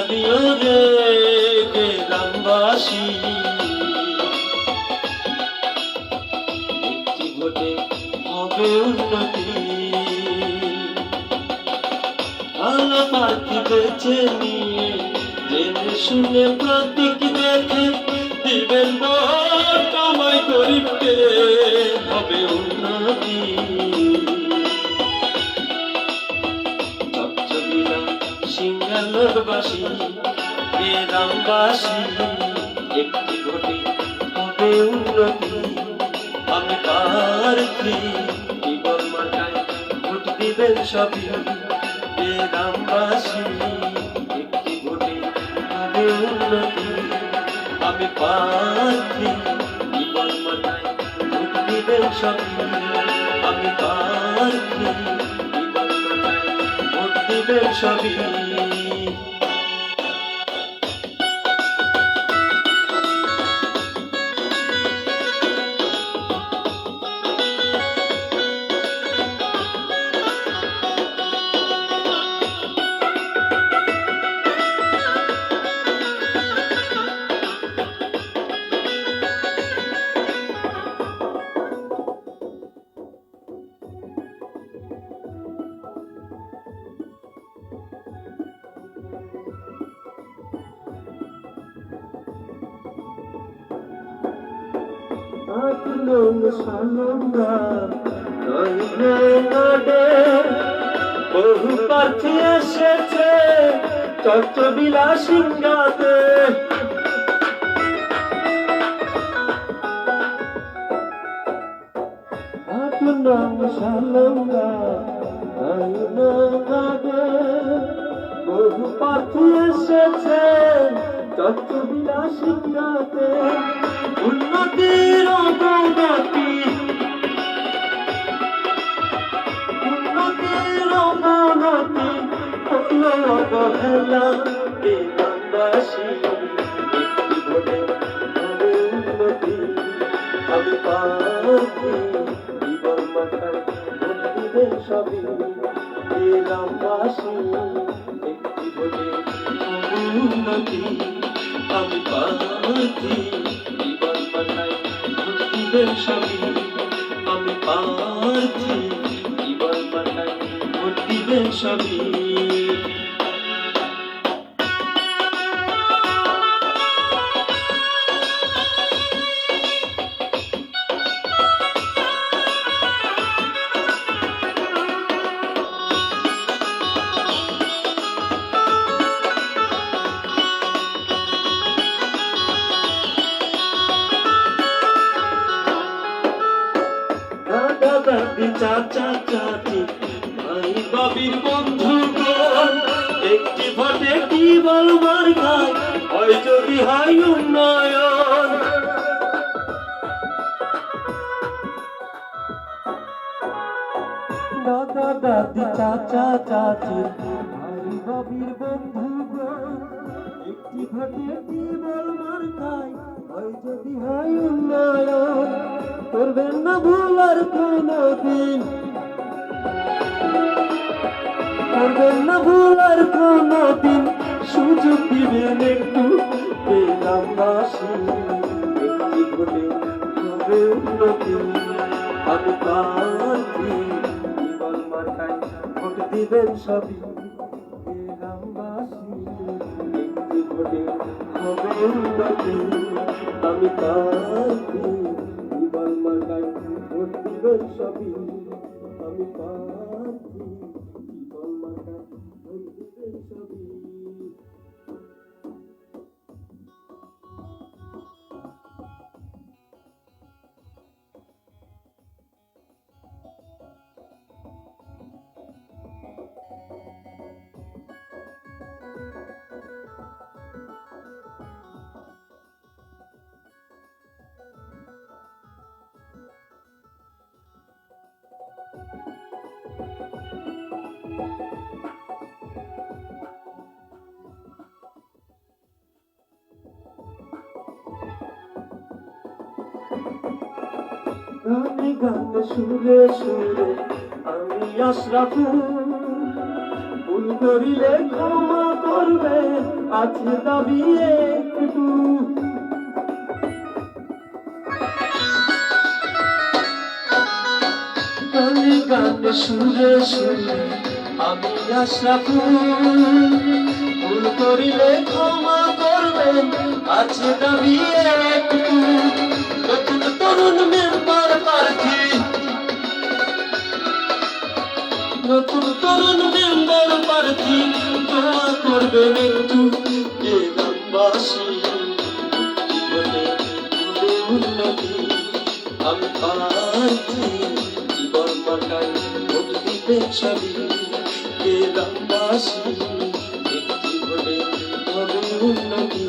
দিও রে গ্রামবাসী, একটি ভোটে হবে উন্নতি। ভালো প্রার্থী বেছে নিয়ে জেনে শুনে প্রতীক দেখে দিবেন ভোট, আমায় গরিবকে হবে উন্নতি। চকচকিলা সিঙ্গালোরবাসী গ্রামবাসী, একটি ভোটে হবে উন্নতি। আমি প্রার্থী জীবন মাথায় ভোট দিবেন সবই গ্রামবাসী, একটি ভোটে হবে উন্নতি। আমি প্রার্থী জীবন মাথায় ভোট দিবেন সবই, আমি প্রার্থী জীবন মাথায় ভোট দিবেন সবই। বহু প্রার্থী এসেছে চট্টবিলা সিংহাতে, বহু প্রার্থী এসেছে চট্টবিলা সিংহাতে। উন্নতির অবনতি, উন্নতির অবনতি হলো অবহেলা গ্রামবাসী, একটি ভোটে হবে উন্নতি। আমি প্রার্থী জীবন মাথায় ভোট দিবেন সবই গ্রামবাসী, একটি ভোটে হবে উন্নতি। আমি প্রার্থী জীবন মাথায় ভোট দিবেন সবই, আমি প্রার্থী জীবন মাথায় ভোট দিবেন সবই। দাদি চাচা চাচি ভাই বাবির বন্ধুগণ, একটি ভোটে কি বলবার গায় হয় যদি হয় উন্নয়ন। দাদা দাদি চাচা চাচি ভাই বাবির বন্ধুগণ, একটি ভোটে কি বলবার গায় হয় যদি হয় উন্নয়ন। করবেন না ভুল আর কোনদিন, করবেন না ভুল আর কোনদিন, সুযোগ দিবেন একটু গ্রামবাসী, একটি ভোটে হবে উন্নতি। আমি প্রার্থী জীবন মাথায় ভোট দিবেন সবই গ্রামবাসী, একটি ভোটে হবে উন্নতি। আমি প্রার্থী জীবন মাথায় ভোট দিবেন সবই, আমি প্রার্থী জীবন মাথায় ভোট দিবেন সবই। গানে গানে সুরে সুরে আমি আশরাফুল, ভুল করিলে ক্ষমা করবে, আছে দাবি একটু। গানে গানে সুরে সুরে আমি আশরাফুল, ভুল করিলে ক্ষমা করবে, আছে দাবি একটু। নতুন তরুণ মেম্বার প্রার্থী, নতুন তরুণ মেম্বার প্রার্থী, দোয়া করবেন একটু এ গ্রামবাসী জীবনে হবে উন্নতি। আমি প্রার্থী জীবন মার্কায় ভোট দিবেন সবই এ গ্রামবাসী একটি ভোটে হবে উন্নতি।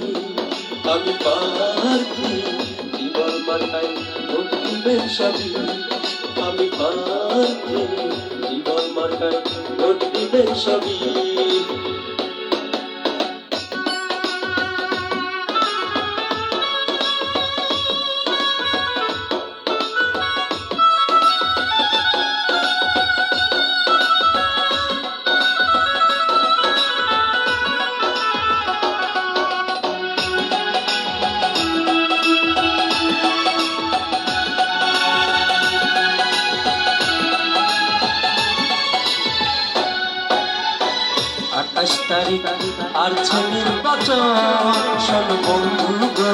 আমি প্রার্থী জীবন মার্কায় ভোট দিবেন সবই, আমি প্রার্থী জীবন মার্কায় ভোট দিবেন সবই। আঠাশ তারিখ আর নির্বাচন, শোন বন্ধু গো,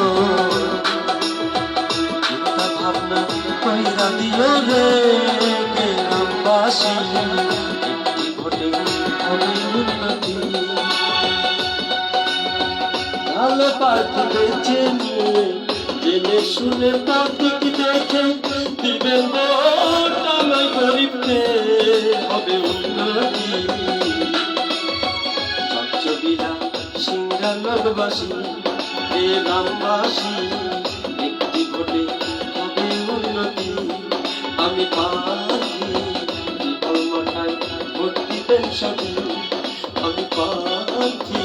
চিন্তা ভাবনা কইরা দিও রে গ্রামবাসী, একটি ভোটে হবে উন্নতি। ভালো প্রার্থী বেছে নিয়ে জেনে শুনে প্রতীক দেখে দিবেন ভোট, আমার গরিবকে হবে উন্নতি। সিংহানবাসী এ গ্রামবাসী একটি ভোটে হবে উন্নতি। আমি প্রার্থী জীবন মার্কায় ভোট দিবেন সবই, আমি প্রার্থী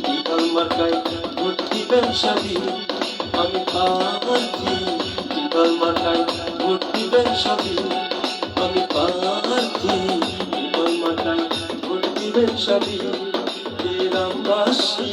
জীবন মার্কায় ভোট দিবেন সবই, আমি প্রার্থী জীবন মার্কায় ভোট দিবেন সবই, আমি প্রার্থী জীবন মার্কায় ভোট দিবেন সবই। গ্রামবাসী